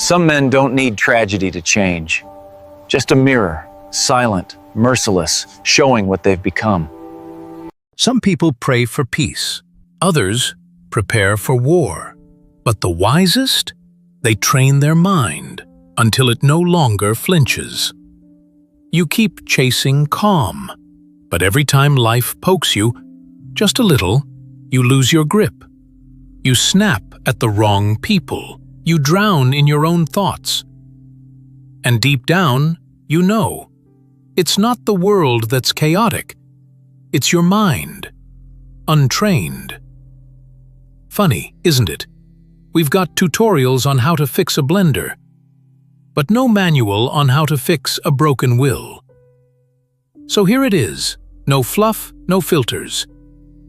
Some men don't need tragedy to change. Just a mirror, silent, merciless, showing what they've become. Some people pray for peace. Others prepare for war. But the wisest? They train their mind until it no longer flinches. You keep chasing calm, but every time life pokes you, just a little, you lose your grip. You snap at the wrong people. You drown in your own thoughts. And deep down, you know, it's not the world that's chaotic. It's your mind, untrained. Funny, isn't it? We've got tutorials on how to fix a blender, but no manual on how to fix a broken will. So here it is, no fluff, no filters.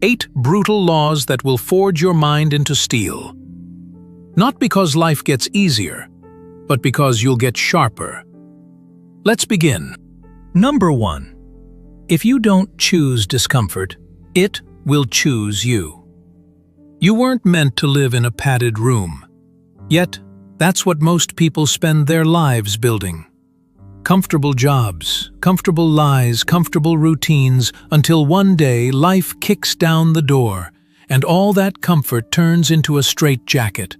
8 brutal laws that will forge your mind into steel. Not because life gets easier, but because you'll get sharper. Let's begin. Number 1. If you don't choose discomfort, it will choose you. You weren't meant to live in a padded room. Yet, that's what most people spend their lives building. Comfortable jobs, comfortable lies, comfortable routines, until one day life kicks down the door, and all that comfort turns into a straitjacket.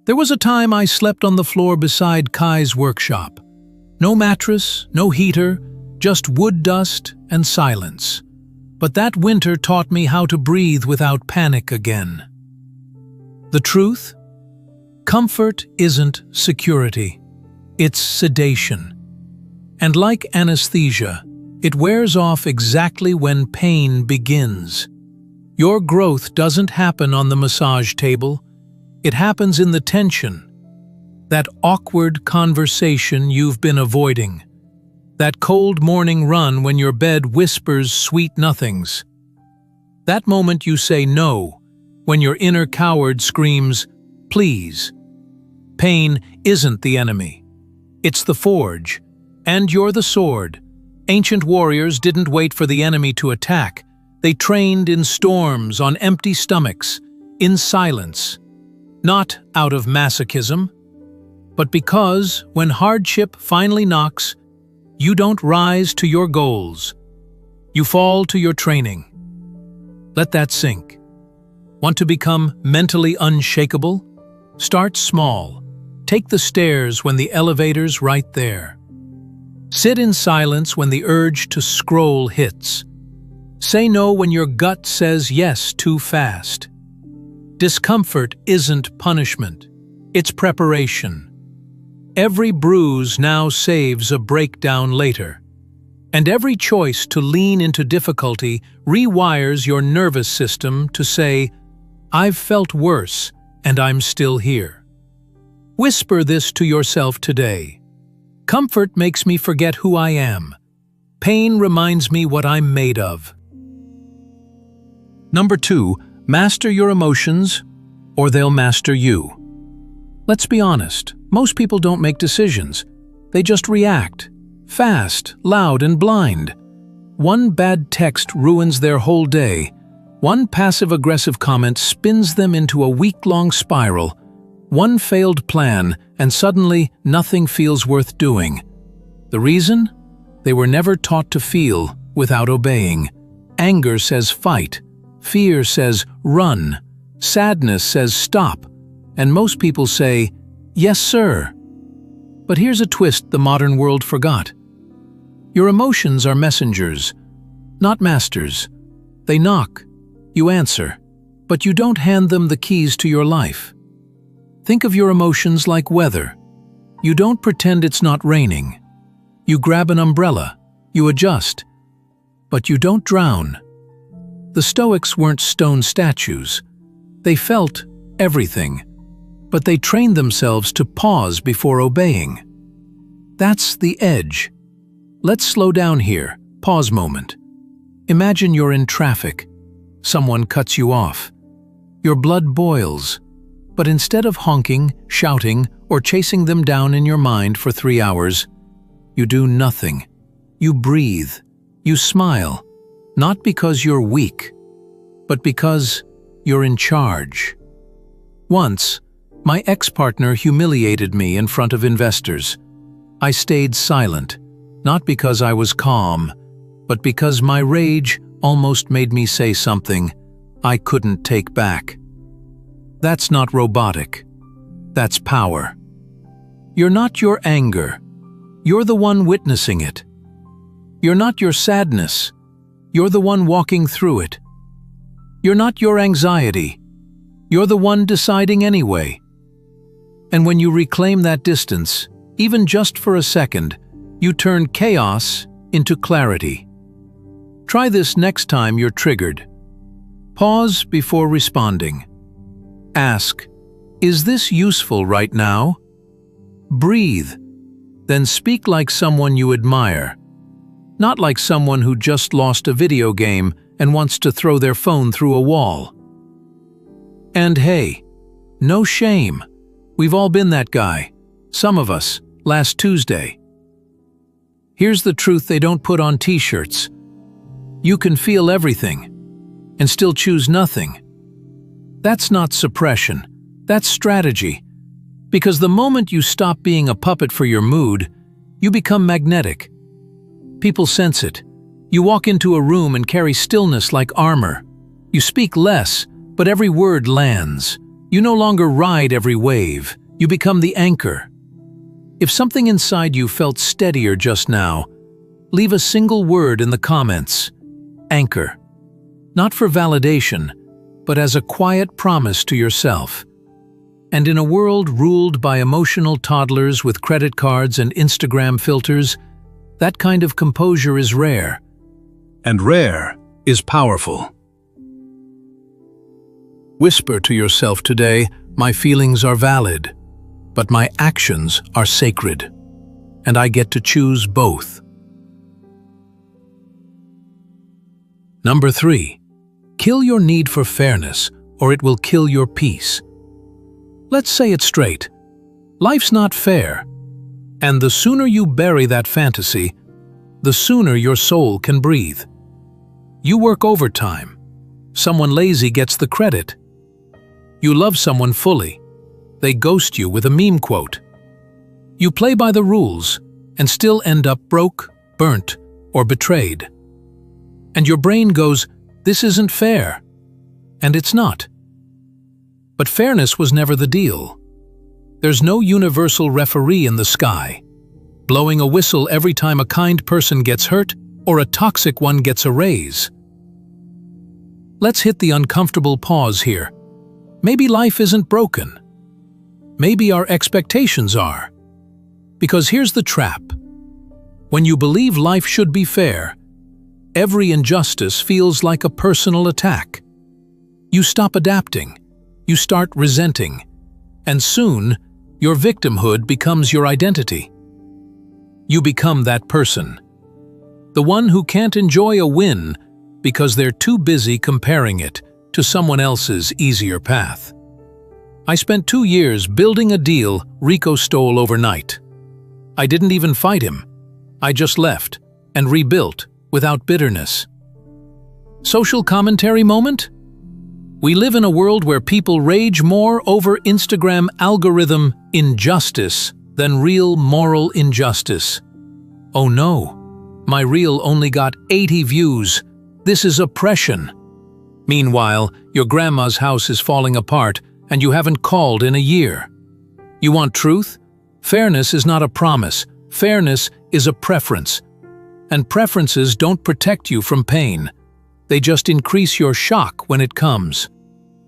There was a time I slept on the floor beside Kai's workshop. No mattress, no heater, just wood dust and silence. But that winter taught me how to breathe without panic again. The truth? Comfort isn't security. It's sedation. And like anesthesia, it wears off exactly when pain begins. Your growth doesn't happen on the massage table. It happens in the tension. That awkward conversation you've been avoiding. That cold morning run when your bed whispers sweet nothings. That moment you say no, when your inner coward screams, please. Pain isn't the enemy. It's the forge. And you're the sword. Ancient warriors didn't wait for the enemy to attack. They trained in storms, on empty stomachs, in silence. Not out of masochism, but because when hardship finally knocks, you don't rise to your goals. You fall to your training. Let that sink. Want to become mentally unshakable? Start small. Take the stairs when the elevator's right there. Sit in silence when the urge to scroll hits. Say no when your gut says yes too fast. Discomfort isn't punishment. It's preparation. Every bruise now saves a breakdown later. And every choice to lean into difficulty rewires your nervous system to say, I've felt worse and I'm still here. Whisper this to yourself today. Comfort makes me forget who I am. Pain reminds me what I'm made of. Number 2, master your emotions or they'll master you. Let's be honest, most people don't make decisions. They just react. Fast, loud, and blind. One bad text ruins their whole day. One passive-aggressive comment spins them into a week-long spiral. One failed plan, and suddenly nothing feels worth doing. The reason? They were never taught to feel without obeying. Anger says fight. Fear says run. Sadness says stop. And most people say, yes, sir. But here's a twist the modern world forgot. Your emotions are messengers, not masters. They knock, you answer, but you don't hand them the keys to your life. Think of your emotions like weather. You don't pretend it's not raining. You grab an umbrella, you adjust, but you don't drown. The Stoics weren't stone statues. They felt everything, but they trained themselves to pause before obeying. That's the edge. Let's slow down here. Pause moment. Imagine you're in traffic. Someone cuts you off. Your blood boils. But instead of honking, shouting, or chasing them down in your mind for 3 hours, you do nothing. You breathe. You smile. Not because you're weak, but because you're in charge. Once, My ex-partner humiliated me in front of investors. I stayed silent, not because I was calm, but because my rage almost made me say something I couldn't take back. That's not robotic. That's power. You're not your anger. You're the one witnessing it. You're not your sadness. You're the one walking through it. You're not your anxiety. You're the one deciding anyway. And when you reclaim that distance, even just for a second, you turn chaos into clarity. Try this next time you're triggered. Pause before responding. Ask, is this useful right now? Breathe, then speak like someone you admire, not like someone who just lost a video game and wants to throw their phone through a wall. And hey, no shame. We've all been that guy, some of us, last Tuesday. Here's the truth they don't put on t-shirts. You can feel everything and still choose nothing. That's not suppression, that's strategy. Because the moment you stop being a puppet for your mood, you become magnetic. People sense it. You walk into a room and carry stillness like armor. You speak less, but every word lands. You no longer ride every wave. You become the anchor. If something inside you felt steadier just now, leave a single word in the comments. Anchor. Not for validation, but as a quiet promise to yourself. And in a world ruled by emotional toddlers with credit cards and Instagram filters, that kind of composure is rare. And rare is powerful. Whisper to yourself today, my feelings are valid, but my actions are sacred, and I get to choose both. Number 3. Kill your need for fairness, or it will kill your peace. Let's say it straight. Life's not fair, and the sooner you bury that fantasy, the sooner your soul can breathe. You work overtime. Someone lazy gets the credit. You love someone fully. They ghost you with a meme quote. You play by the rules and still end up broke, burnt, or betrayed. And your brain goes, this isn't fair. And it's not. But fairness was never the deal. There's no universal referee in the sky, blowing a whistle every time a kind person gets hurt or a toxic one gets a raise. Let's hit the uncomfortable pause here. Maybe life isn't broken. Maybe our expectations are. Because here's the trap. When you believe life should be fair, every injustice feels like a personal attack. You stop adapting. You start resenting. And soon, your victimhood becomes your identity. You become that person. The one who can't enjoy a win because they're too busy comparing it to someone else's easier path. I spent 2 years building a deal Rico stole overnight. I didn't even fight him. I just left and rebuilt without bitterness. Social commentary moment? We live in a world where people rage more over Instagram algorithm injustice than real moral injustice. Oh no, my reel only got 80 views. This is oppression. Meanwhile, your grandma's house is falling apart and you haven't called in a year. You want truth? Fairness is not a promise. Fairness is a preference. And preferences don't protect you from pain. They just increase your shock when it comes.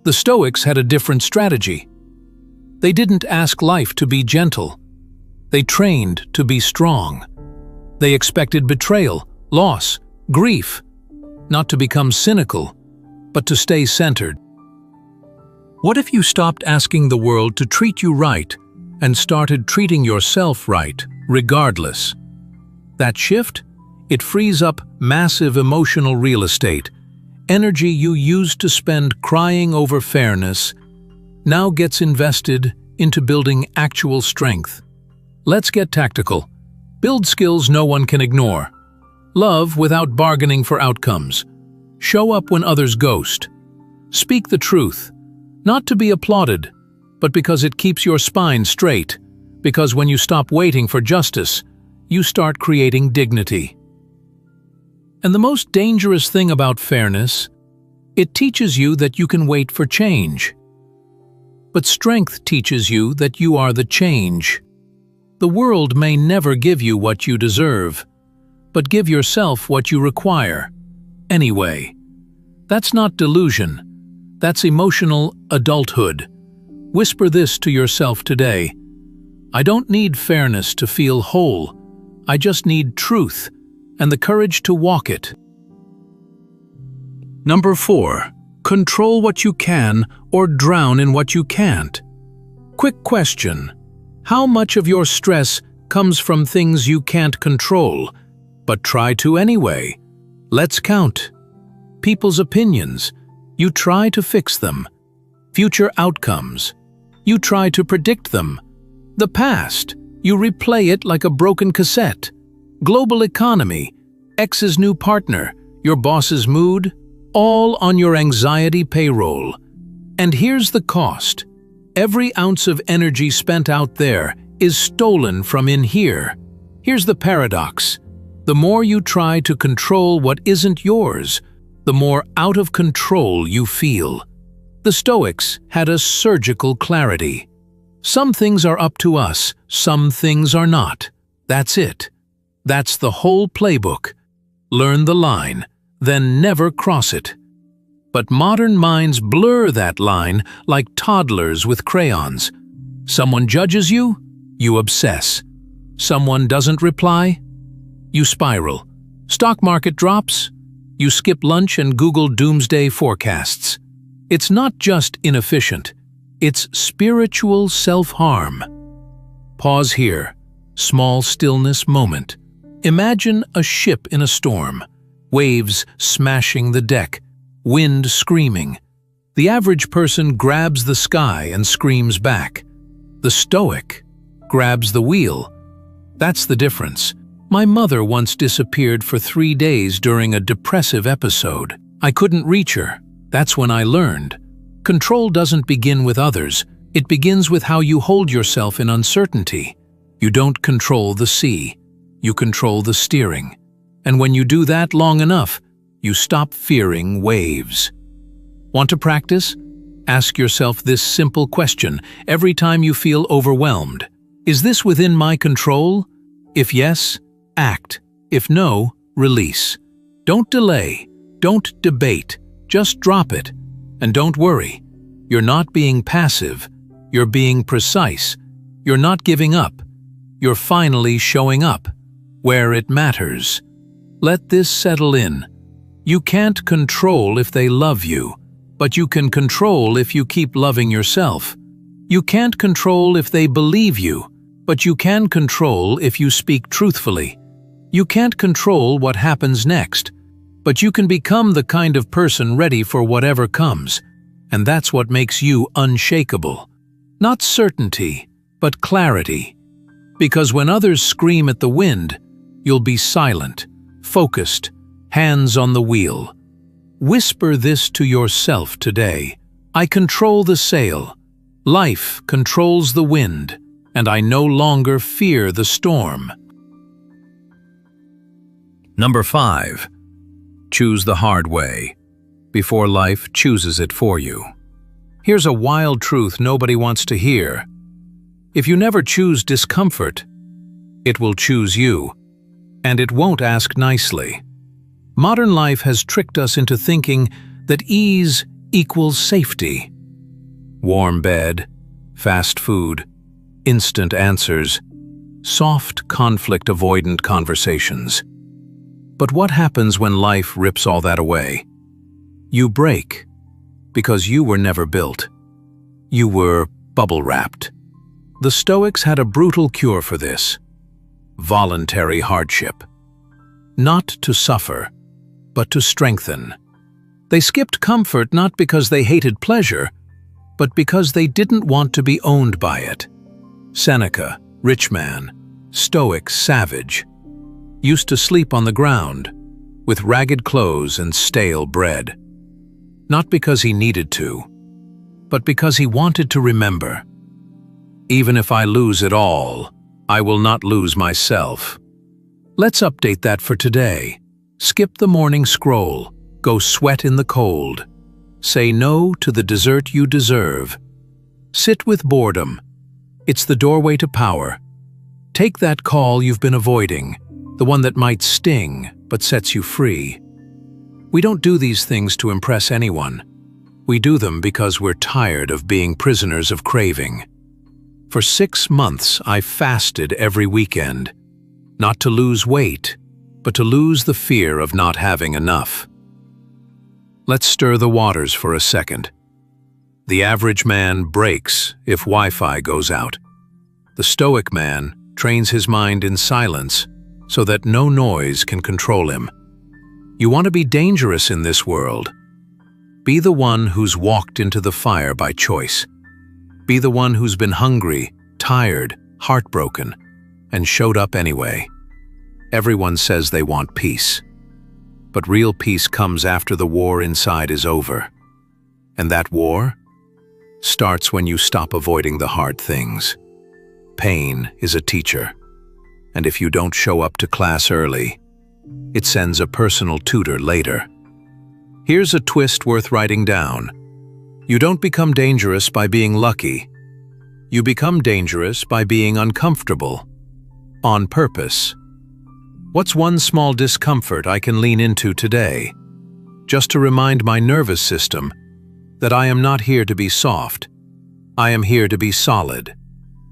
The Stoics had a different strategy. They didn't ask life to be gentle. They trained to be strong. They expected betrayal, loss, grief, not to become cynical, but to stay centered. What if you stopped asking the world to treat you right and started treating yourself right, regardless? That shift? It frees up massive emotional real estate. Energy you used to spend crying over fairness now gets invested into building actual strength. Let's get tactical. Build skills no one can ignore. Love without bargaining for outcomes. Show up when others ghost. Speak the truth, not to be applauded, but because it keeps your spine straight, because when you stop waiting for justice, you start creating dignity. And the most dangerous thing about fairness, it teaches you that you can wait for change. But strength teaches you that you are the change. The world may never give you what you deserve, but give yourself what you require. Anyway, that's not delusion. That's emotional adulthood. Whisper this to yourself today. I don't need fairness to feel whole. I just need truth and the courage to walk it. Number 4. Control what you can or drown in what you can't. Quick question. How much of your stress comes from things you can't control, but try to anyway? Let's count. People's opinions. You try to fix them. Future outcomes. You try to predict them. The past. You replay it like a broken cassette. Global economy. Ex's new partner. Your boss's mood. All on your anxiety payroll. And here's the cost. Every ounce of energy spent out there is stolen from in here. Here's the paradox. The more you try to control what isn't yours, the more out of control you feel. The Stoics had a surgical clarity. Some things are up to us, some things are not. That's it. That's the whole playbook. Learn the line, then never cross it. But modern minds blur that line like toddlers with crayons. Someone judges you, you obsess. Someone doesn't reply, you spiral. Stock market drops, you skip lunch and Google doomsday forecasts. It's not just inefficient, it's spiritual self-harm. Pause here. Small stillness moment. Imagine a ship in a storm. Waves smashing the deck. Wind screaming. The average person grabs the sky and screams back. The Stoic grabs the wheel. That's the difference. My mother once disappeared for 3 days during a depressive episode. I couldn't reach her. That's when I learned. Control doesn't begin with others. It begins with how you hold yourself in uncertainty. You don't control the sea. You control the steering. And when you do that long enough, you stop fearing waves. Want to practice? Ask yourself this simple question every time you feel overwhelmed. Is this within my control? If yes, act. If no, release. Don't delay. Don't debate. Just drop it. And don't worry. You're not being passive. You're being precise. You're not giving up. You're finally showing up where it matters. Let this settle in. You can't control if they love you, but you can control if you keep loving yourself. You can't control if they believe you, but you can control if you speak truthfully. You can't control what happens next, but you can become the kind of person ready for whatever comes. And that's what makes you unshakable. Not certainty, but clarity. Because when others scream at the wind, you'll be silent, focused, hands on the wheel. Whisper this to yourself today. I control the sail. Life controls the wind, and I no longer fear the storm. Number 5. Choose the hard way before life chooses it for you. Here's a wild truth nobody wants to hear. If you never choose discomfort, it will choose you, and it won't ask nicely. Modern life has tricked us into thinking that ease equals safety. Warm bed, fast food, instant answers, soft conflict-avoidant conversations. But what happens when life rips all that away? You break, because you were never built. You were bubble-wrapped. The Stoics had a brutal cure for this. Voluntary hardship. Not to suffer, but to strengthen. They skipped comfort not because they hated pleasure, but because they didn't want to be owned by it. Seneca, rich man, Stoic savage, used to sleep on the ground, with ragged clothes and stale bread. Not because he needed to, but because he wanted to remember. Even if I lose it all, I will not lose myself. Let's update that for today. Skip the morning scroll. Go sweat in the cold. Say no to the dessert you deserve. Sit with boredom. It's the doorway to power. Take that call you've been avoiding, the one that might sting but sets you free. We don't do these things to impress anyone. We do them because we're tired of being prisoners of craving. For 6 months, I fasted every weekend, not to lose weight, but to lose the fear of not having enough. Let's stir the waters for a second. The average man breaks if Wi-Fi goes out. The Stoic man trains his mind in silence so that no noise can control him. You want to be dangerous in this world? Be the one who's walked into the fire by choice. Be the one who's been hungry, tired, heartbroken, and showed up anyway. Everyone says they want peace. But real peace comes after the war inside is over. And that war starts when you stop avoiding the hard things. Pain is a teacher. And if you don't show up to class early, it sends a personal tutor later. Here's a twist worth writing down. You don't become dangerous by being lucky. You become dangerous by being uncomfortable. On purpose. What's one small discomfort I can lean into today? Just to remind my nervous system that I am not here to be soft. I am here to be solid.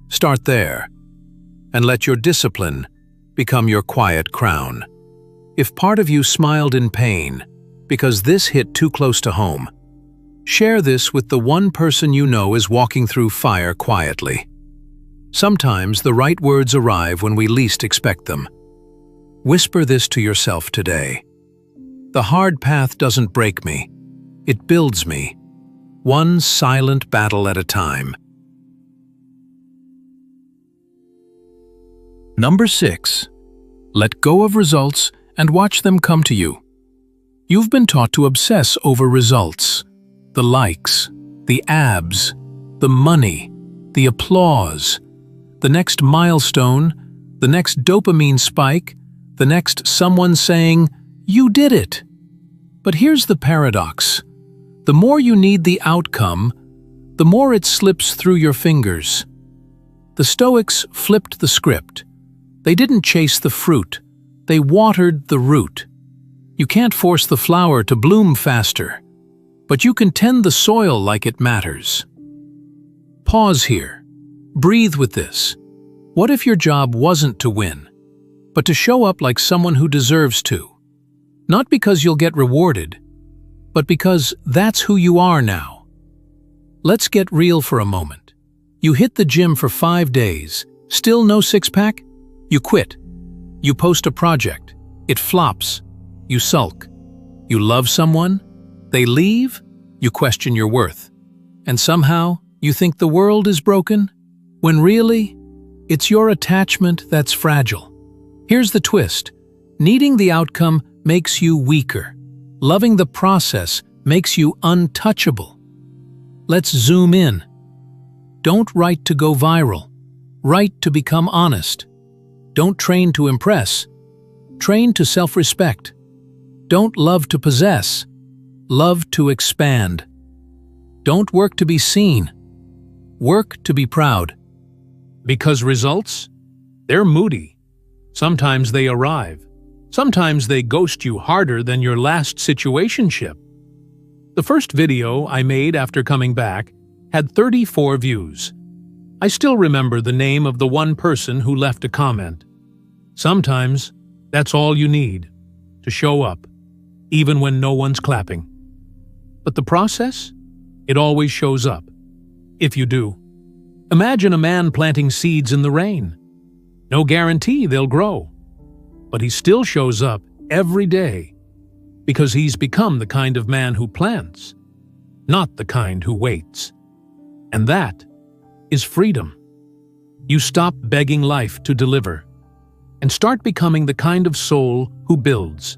Start there. And let your discipline become your quiet crown. If part of you smiled in pain because this hit too close to home, share this with the one person you know is walking through fire quietly. Sometimes the right words arrive when we least expect them. Whisper this to yourself today. The hard path doesn't break me. It builds me. One silent battle at a time. Number 6. Let go of results and watch them come to you. You've been taught to obsess over results. The likes, the abs, the money, the applause, the next milestone, the next dopamine spike, the next someone saying, "You did it." But here's the paradox. The more you need the outcome, the more it slips through your fingers. The Stoics flipped the script. They didn't chase the fruit. They watered the root. You can't force the flower to bloom faster, but you can tend the soil like it matters. Pause here. Breathe with this. What if your job wasn't to win, but to show up like someone who deserves to? Not because you'll get rewarded, but because that's who you are now. Let's get real for a moment. You hit the gym for 5 days, still no six-pack? You quit. You post a project. It flops. You sulk. You love someone. They leave. You question your worth. And somehow, you think the world is broken, when really, it's your attachment that's fragile. Here's the twist. Needing the outcome makes you weaker. Loving the process makes you untouchable. Let's zoom in. Don't write to go viral. Write to become honest. Don't train to impress. Train to self-respect. Don't love to possess. Love to expand. Don't work to be seen. Work to be proud. Because results? They're moody. Sometimes they arrive. Sometimes they ghost you harder than your last situationship. The first video I made after coming back had 34 views. I still remember the name of the one person who left a comment. Sometimes that's all you need, to show up, even when no one's clapping. But the process? It always shows up, if you do. Imagine a man planting seeds in the rain. No guarantee they'll grow. But he still shows up every day because he's become the kind of man who plants, not the kind who waits. And that is freedom. You stop begging life to deliver and start becoming the kind of soul who builds,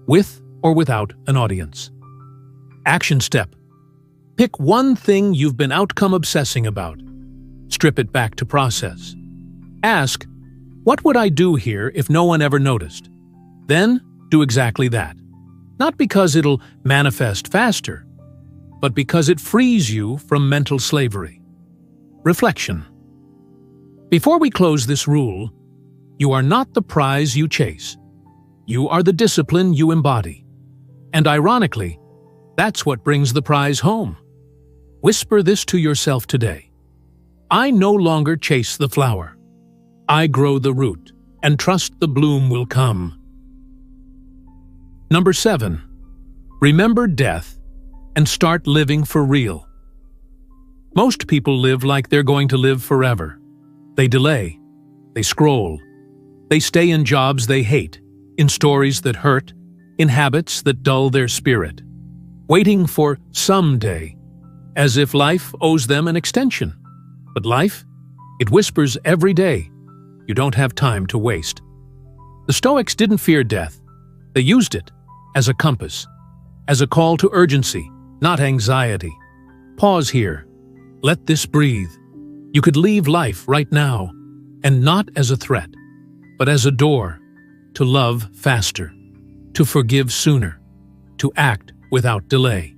with or without an audience. Action step. Pick one thing you've been outcome obsessing about. Strip it back to process. Ask, what would I do here if no one ever noticed? Then do exactly that. Not because it'll manifest faster, but because it frees you from mental slavery. Reflection. Before we close this rule, you are not the prize you chase. You are the discipline you embody. And ironically, that's what brings the prize home. Whisper this to yourself today. I no longer chase the flower. I grow the root and trust the bloom will come. Number 7. Remember death and start living for real. Most people live like they're going to live forever. They delay. They scroll. They stay in jobs they hate, in stories that hurt, in habits that dull their spirit, waiting for someday, as if life owes them an extension. But life, it whispers every day, you don't have time to waste. The Stoics didn't fear death. They used it as a compass, as a call to urgency, not anxiety. Pause here. Let this breathe. You could leave life right now, and not as a threat, but as a door to love faster, to forgive sooner, to act without delay.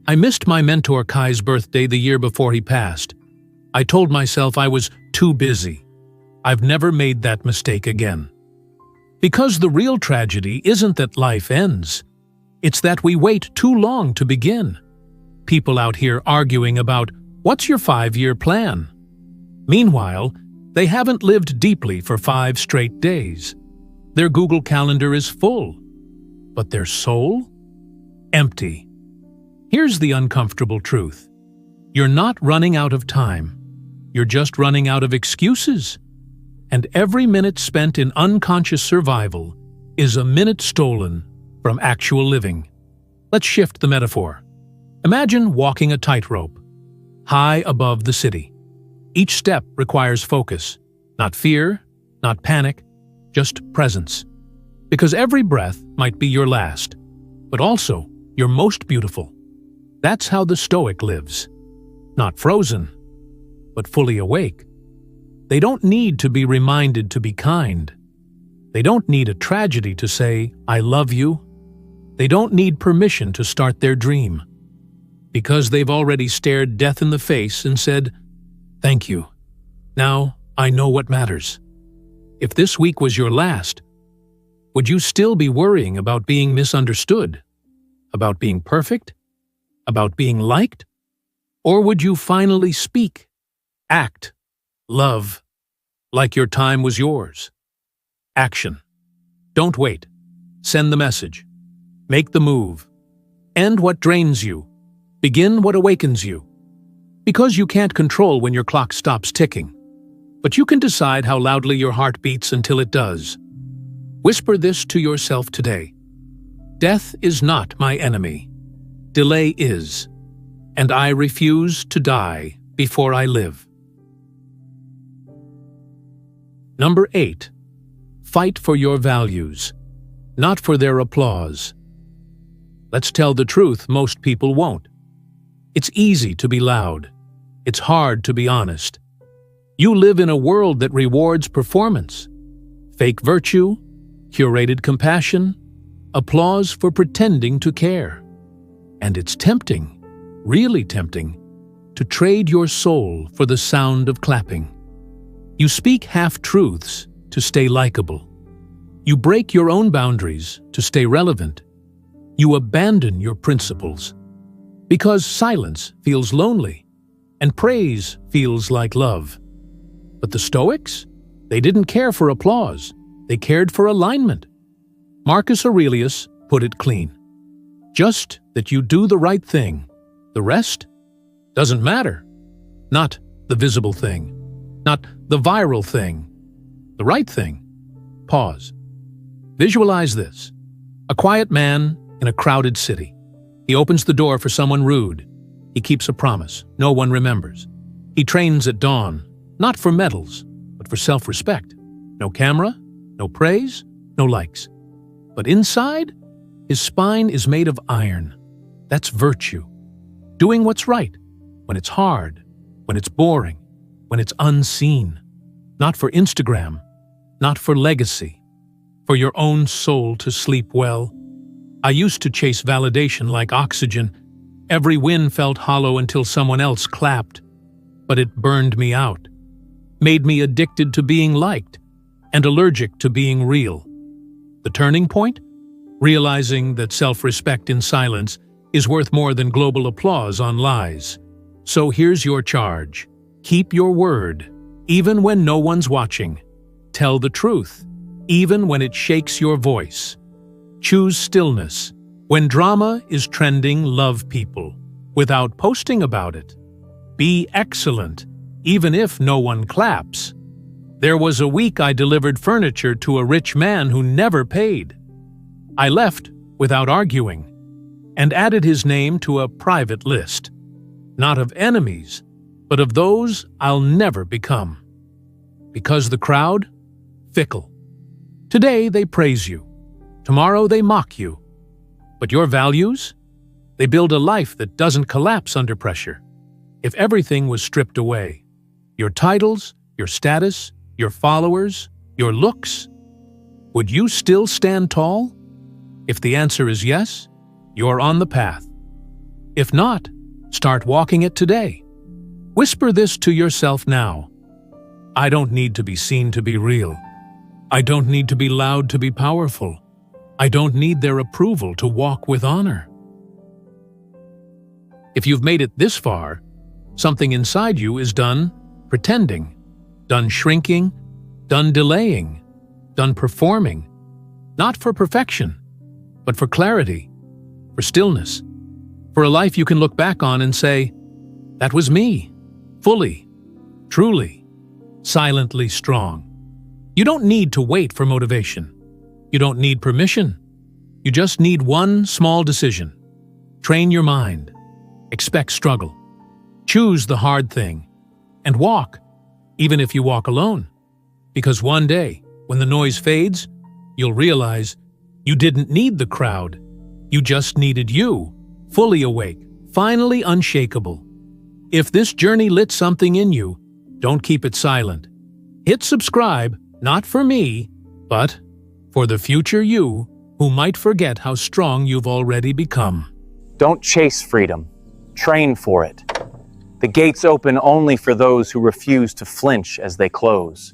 I missed my mentor Kai's birthday the year before he passed. I told myself I was too busy. I've never made that mistake again. Because the real tragedy isn't that life ends. It's that we wait too long to begin. People out here arguing about, what's your 5-year plan? Meanwhile, they haven't lived deeply for 5 straight days. Their Google Calendar is full, but their soul? Empty. Here's the uncomfortable truth. You're not running out of time. You're just running out of excuses. And every minute spent in unconscious survival is a minute stolen from actual living. Let's shift the metaphor. Imagine walking a tightrope, high above the city. Each step requires focus, not fear, not panic, just presence. Because every breath might be your last, but also your most beautiful. That's how the Stoic lives. Not frozen, but fully awake. They don't need to be reminded to be kind. They don't need a tragedy to say, I love you. They don't need permission to start their dream. Because they've already stared death in the face and said, thank you. Now I know what matters. If this week was your last, would you still be worrying about being misunderstood? About being perfect? About being liked? Or would you finally speak, act, love, like your time was yours? Action. Don't wait. Send the message. Make the move. End what drains you. Begin what awakens you. Because you can't control when your clock stops ticking, but you can decide how loudly your heart beats until it does. Whisper this to yourself today. Death is not my enemy. Delay is, and I refuse to die before I live. Number 8. Fight for your values, not for their applause. Let's tell the truth, most people won't. It's easy to be loud. It's hard to be honest. You live in a world that rewards performance, fake virtue, curated compassion, applause for pretending to care. And it's tempting, really tempting, to trade your soul for the sound of clapping. You speak half-truths to stay likable. You break your own boundaries to stay relevant. You abandon your principles. Because silence feels lonely, and praise feels like love. But the Stoics? They didn't care for applause. They cared for alignment. Marcus Aurelius put it clean. Just that you do the right thing. The rest doesn't matter. Not the visible thing. Not the viral thing. The right thing. Pause. Visualize this. A quiet man in a crowded city. He opens the door for someone rude. He keeps a promise no one remembers. He trains at dawn, not for medals, but for self-respect. No camera, no praise, no likes. But inside, his spine is made of iron. That's virtue. Doing what's right, when it's hard, when it's boring, when it's unseen. Not for Instagram, not for legacy, for your own soul to sleep well. I used to chase validation like oxygen. Every win felt hollow until someone else clapped. But it burned me out, made me addicted to being liked, and allergic to being real. The turning point? Realizing that self-respect in silence is worth more than global applause on lies. So here's your charge. Keep your word, even when no one's watching. Tell the truth, even when it shakes your voice. Choose stillness. When drama is trending, love people, without posting about it. Be excellent, even if no one claps. There was a week I delivered furniture to a rich man who never paid. I left without arguing, and added his name to a private list, not of enemies, but of those I'll never become. Because the crowd? Fickle. Today they praise you. Tomorrow they mock you. But your values? They build a life that doesn't collapse under pressure. If everything was stripped away, your titles, your status, your followers, your looks, would you still stand tall? If the answer is yes, you're on the path. If not, start walking it today. Whisper this to yourself now. I don't need to be seen to be real. I don't need to be loud to be powerful. I don't need their approval to walk with honor. If you've made it this far, something inside you is done pretending, done shrinking, done delaying, done performing, not for perfection, but for clarity, for stillness, for a life you can look back on and say, that was me, fully, truly, silently strong. You don't need to wait for motivation. You don't need permission. You just need one small decision. Train your mind. Expect struggle. Choose the hard thing. And walk, even if you walk alone. Because one day, when the noise fades, you'll realize you didn't need the crowd. You just needed you, fully awake, finally unshakable. If this journey lit something in you, don't keep it silent. Hit subscribe, not for me, but for the future you, who might forget how strong you've already become. Don't chase freedom. Train for it. The gates open only for those who refuse to flinch as they close.